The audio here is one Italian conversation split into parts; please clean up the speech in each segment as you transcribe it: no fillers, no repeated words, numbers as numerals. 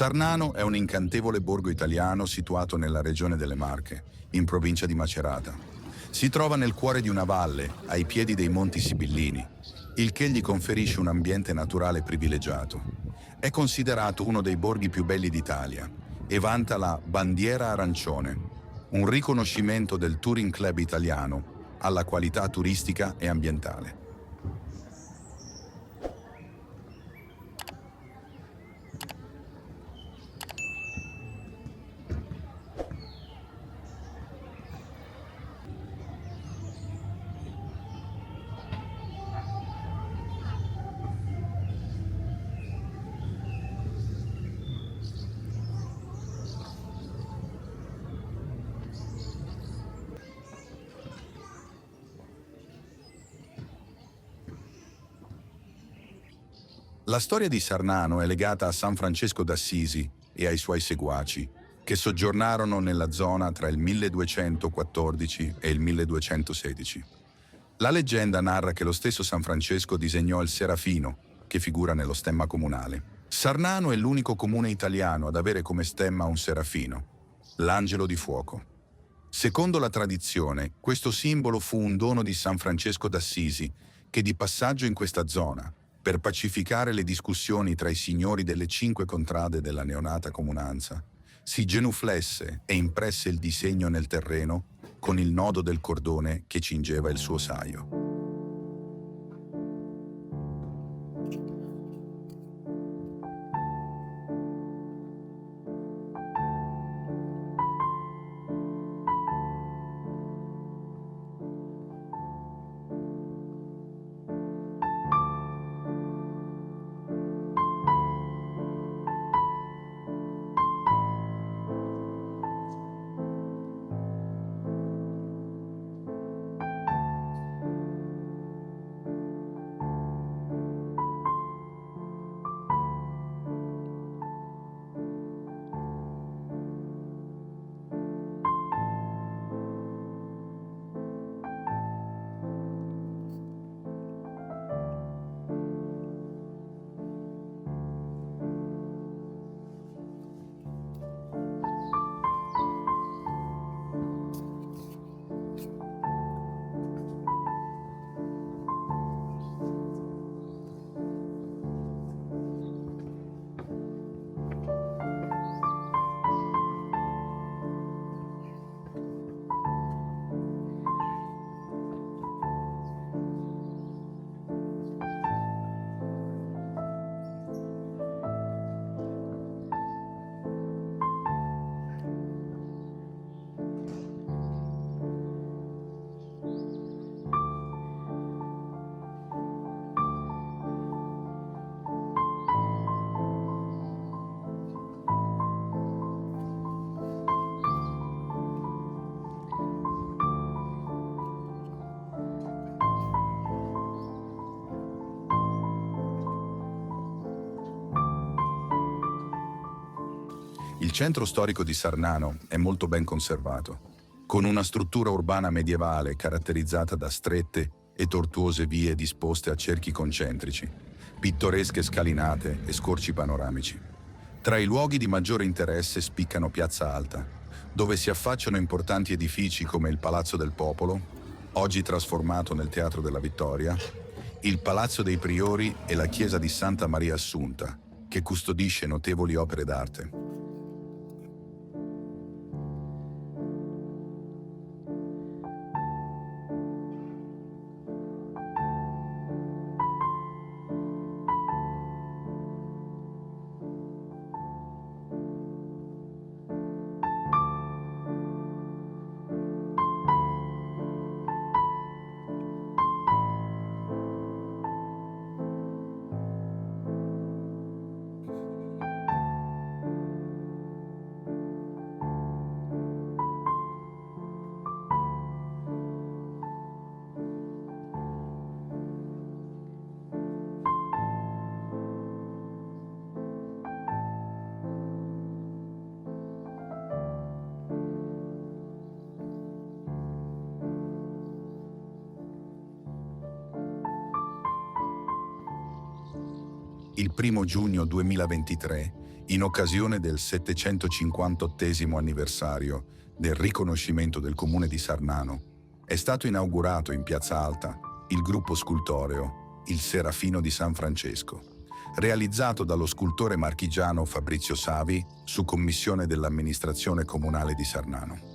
Sarnano è un incantevole borgo italiano situato nella regione delle Marche, in provincia di Macerata. Si trova nel cuore di una valle, ai piedi dei Monti Sibillini, il che gli conferisce un ambiente naturale privilegiato. È considerato uno dei borghi più belli d'Italia e vanta la Bandiera Arancione, un riconoscimento del Touring Club italiano alla qualità turistica e ambientale. La storia di Sarnano è legata a San Francesco d'Assisi e ai suoi seguaci, che soggiornarono nella zona tra il 1214 e il 1216. La leggenda narra che lo stesso San Francesco disegnò il serafino, che figura nello stemma comunale. Sarnano è l'unico comune italiano ad avere come stemma un serafino, l'angelo di fuoco. Secondo la tradizione, questo simbolo fu un dono di San Francesco d'Assisi, che di passaggio in questa zona, per pacificare le discussioni tra i signori delle 5 contrade della neonata comunanza, si genuflesse e impresse il disegno nel terreno con il nodo del cordone che cingeva il suo saio. Il centro storico di Sarnano è molto ben conservato, con una struttura urbana medievale caratterizzata da strette e tortuose vie disposte a cerchi concentrici, pittoresche scalinate e scorci panoramici. Tra i luoghi di maggiore interesse spiccano Piazza Alta, dove si affacciano importanti edifici come il Palazzo del Popolo, oggi trasformato nel Teatro della Vittoria, il Palazzo dei Priori e la Chiesa di Santa Maria Assunta, che custodisce notevoli opere d'arte. Il 1 giugno 2023 In occasione del 758° anniversario del riconoscimento del comune di Sarnano, è stato inaugurato in Piazza Alta il gruppo scultoreo Il Serafino di San Francesco, realizzato dallo scultore marchigiano Fabrizio Savi su commissione dell'amministrazione comunale di Sarnano.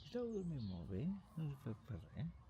Stavo dormint molt bé, no us feu per res.